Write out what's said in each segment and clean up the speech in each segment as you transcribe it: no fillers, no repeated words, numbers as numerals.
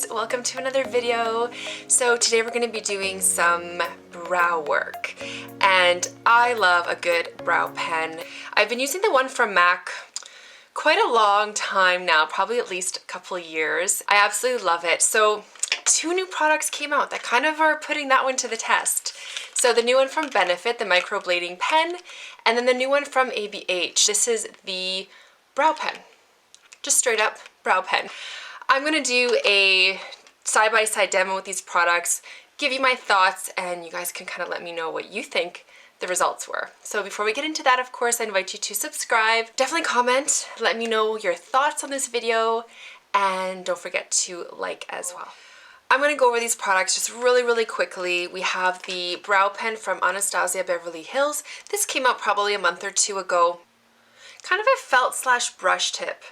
guys, welcome to another video. So today we're going to be doing some brow work, and I love a good brow pen. I've been using the one from MAC quite a long time now, probably at least a couple years. I absolutely love it. So two new products came out that kind of are putting that one to the test. So the new one from Benefit, the microblading pen, and then the new one from ABH. This is the brow pen, just straight up brow pen. I'm gonna do a side-by-side demo with these products, give you my thoughts, and you guys can kind of let me know what you think the results were. So before we get into that, of course, I invite you to subscribe, definitely comment, let me know your thoughts on this video, and don't forget to like as well. I'm gonna go over these products just really quickly. We have the brow pen from Anastasia Beverly Hills. This came out probably a month or two ago. Kind of a felt slash brush tip.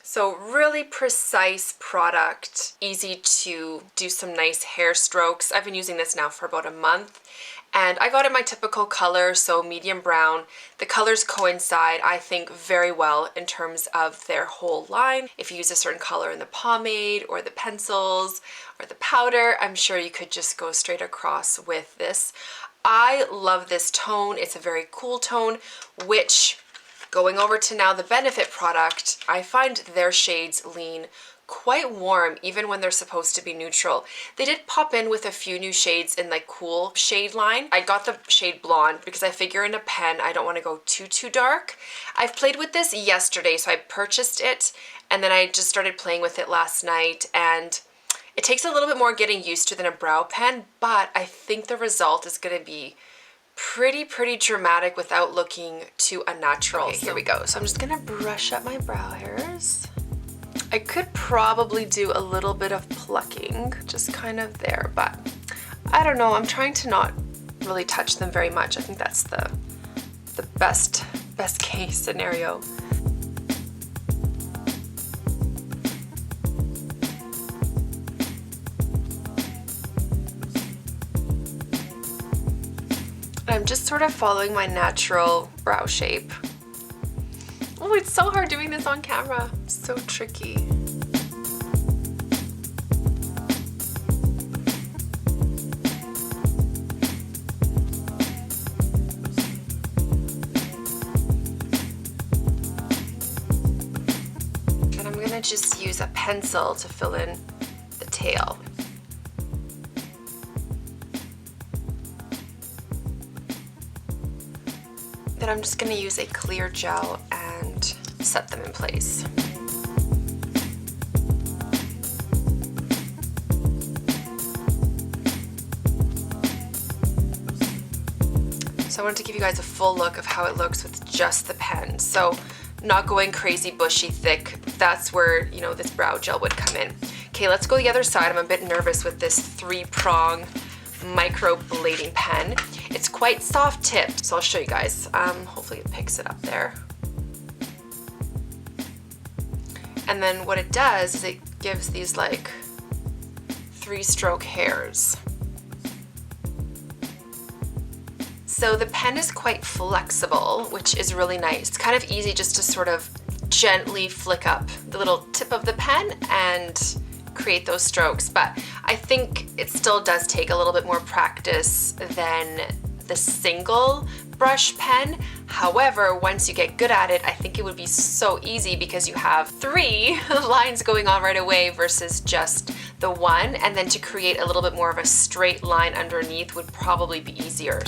So really precise product, easy to do some nice hair strokes. I've been using this now for about a month, and I got it my typical color, so medium brown. The colors coincide, I think, very well in terms of their whole line. If you use a certain color in the pomade or the pencils or the powder, I'm sure you could just go straight across with this. I love this tone. It's a very cool tone, which, going over to now the Benefit product, I find their shades lean quite warm even when they're supposed to be neutral. They did pop in with a few new shades in like cool shade line. I got the shade blonde because I figure in a pen I don't want to go too dark. I've played with this yesterday, so I purchased it and then I just started playing with it last night, and it takes a little bit more getting used to than a brow pen, but I think the result is going to be pretty dramatic without looking too unnatural. Okay, here we go. So I'm just gonna brush up my brow hairs. I could probably do a little bit of plucking, just kind of there, but I don't know. I'm trying to not really touch them very much. I think that's the best case scenario. I'm just sort of following my natural brow shape. Oh, it's so hard doing this on camera. So tricky. And I'm gonna just use a pencil to fill in the tail. Then I'm just going to use a clear gel and set them in place. So I wanted to give you guys a full look of how it looks with just the pen. So not going crazy bushy thick, that's where, you know, this brow gel would come in. Okay, let's go the other side. I'm a bit nervous with this 3-prong microblading pen. It's quite soft tipped, so I'll show you guys. Hopefully it picks it up there. And then what it does is it gives these like 3-stroke hairs. So the pen is quite flexible, which is really nice. It's kind of easy just to sort of gently flick up the little tip of the pen and create those strokes, but I think it still does take a little bit more practice than the single brush pen. However, once you get good at it, I think it would be so easy because you have 3 lines going on right away versus just the one, and then to create a little bit more of a straight line underneath would probably be easier.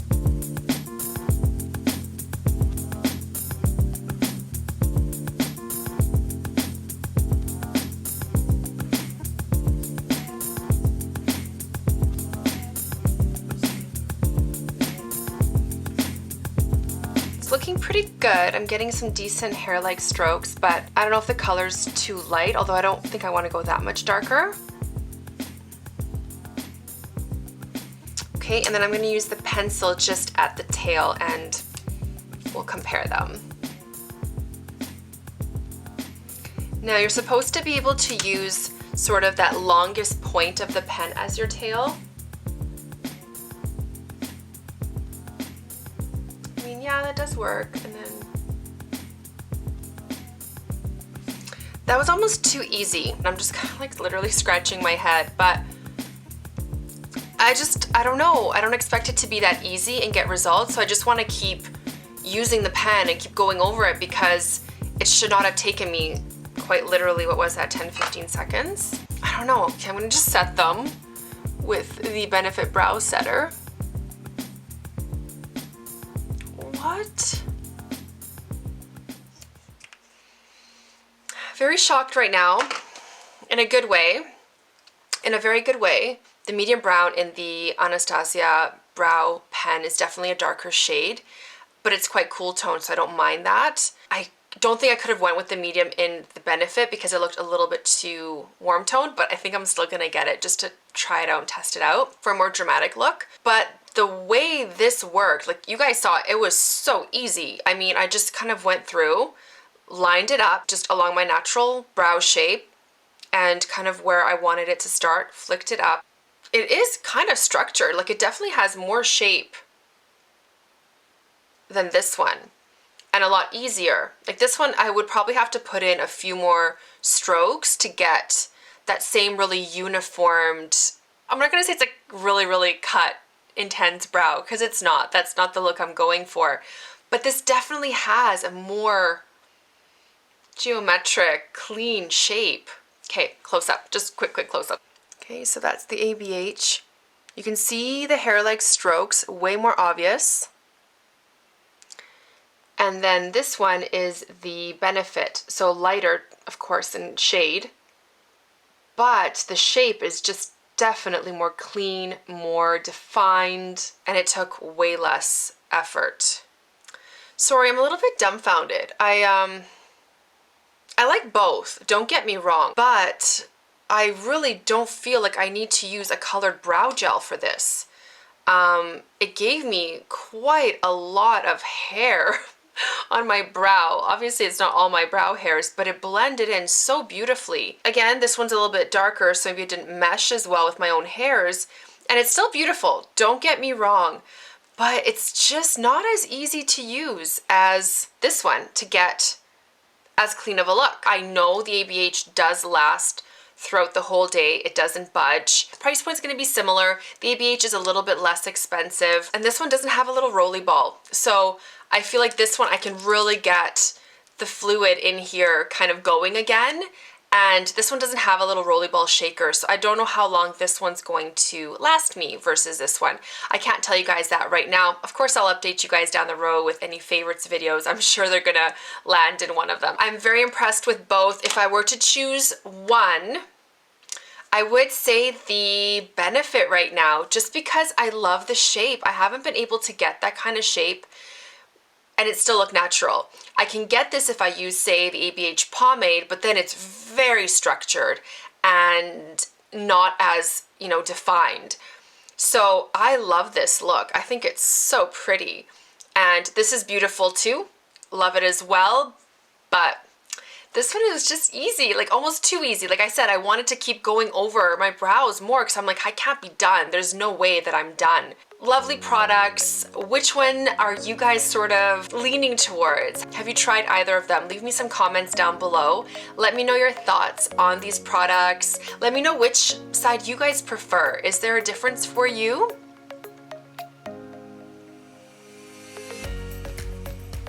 Looking pretty good. I'm getting some decent hair-like strokes, but I don't know if the color's too light, although I don't think I want to go that much darker. Okay, and then I'm going to use the pencil just at the tail and we'll compare them. Now you're supposed to be able to use sort of that longest point of the pen as your tail. Yeah, that does work. And then That was almost too easy. I'm just kind of like literally scratching my head, but I don't know. I don't expect it to be that easy and get results, so I just want to keep using the pen and keep going over it because it should not have taken me quite literally, what was that, 10-15 seconds? I don't know. Okay, I'm gonna just set them with the Benefit Brow Setter. What? Very shocked right now, in a good way, in a very good way. The medium brown in the Anastasia brow pen is definitely a darker shade, but it's quite cool tone, so I don't mind that. I don't think I could have went with the medium in the Benefit because it looked a little bit too warm toned, but I think I'm still gonna get it just to try it out and test it out for a more dramatic look. But the way this worked, like you guys saw, it was so easy. I mean, I just kind of went through, lined it up just along my natural brow shape and kind of where I wanted it to start, flicked it up. It is kind of structured, like it definitely has more shape than this one and a lot easier. Like this one, I would probably have to put in a few more strokes to get that same really uniformed, I'm not gonna say it's like really, really cut, intense brow, because it's not. That's not the look I'm going for. But this definitely has a more geometric, clean shape. Okay, close up, just quick close up. Okay, so that's the ABH. You can see the hair-like strokes, way more obvious. And then this one is the Benefit, so lighter, of course, in shade. But the shape is just definitely more clean, more defined, and it took way less effort. Sorry, I'm a little bit dumbfounded. I like both, don't get me wrong, but I really don't feel like I need to use a colored brow gel for this. It gave me quite a lot of hair on my brow. Obviously it's not all my brow hairs, but it blended in so beautifully. Again, this one's a little bit darker, so maybe it didn't mesh as well with my own hairs, and it's still beautiful, don't get me wrong, but it's just not as easy to use as this one to get as clean of a look. I know the ABH does last throughout the whole day. It doesn't budge. The price point's gonna be similar. The ABH is a little bit less expensive, and this one doesn't have a little roly ball. So I feel like this one I can really get the fluid in here kind of going again, and this one doesn't have a little roly ball shaker, so I don't know how long this one's going to last me versus this one. I can't tell you guys that right now. Of course, I'll update you guys down the road with any favorites videos. I'm sure they're gonna land in one of them. I'm very impressed with both. If I were to choose one, I would say the Benefit right now, just because I love the shape. I haven't been able to get that kind of shape and it still look natural. I can get this if I use, say, the ABH pomade, but then it's very structured and not as, you know, defined. So I love this look. I think it's so pretty. And this is beautiful too. Love it as well, but this one is just easy, like almost too easy. Like I said, I wanted to keep going over my brows more because I'm like, I can't be done. There's no way that I'm done. Lovely products. Which one are you guys sort of leaning towards? Have you tried either of them? Leave me some comments down below. Let me know your thoughts on these products. Let me know which side you guys prefer. Is there a difference for you?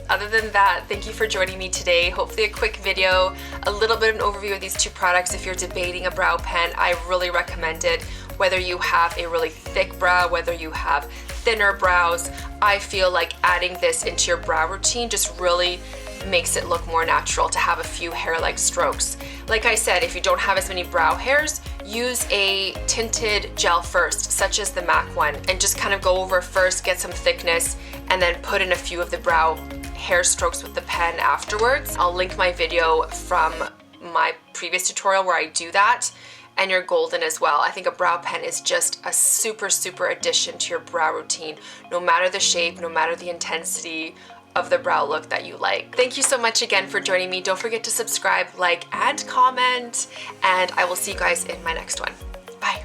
Other than that, thank you for joining me today. Hopefully a quick video, a little bit of an overview of these two products. If you're debating a brow pen, I really recommend it. Whether you have a really thick brow, whether you have thinner brows, I feel like adding this into your brow routine just really makes it look more natural to have a few hair-like strokes. Like I said, if you don't have as many brow hairs, use a tinted gel first, such as the MAC one, and just kind of go over first, get some thickness, and then put in a few of the brow hair strokes with the pen afterwards. I'll link my video from my previous tutorial where I do that, and you're golden as well. I think a brow pen is just a super, super addition to your brow routine, no matter the shape, no matter the intensity of the brow look that you like. Thank you so much again for joining me. Don't forget to subscribe, like, and comment, and I will see you guys in my next one. Bye.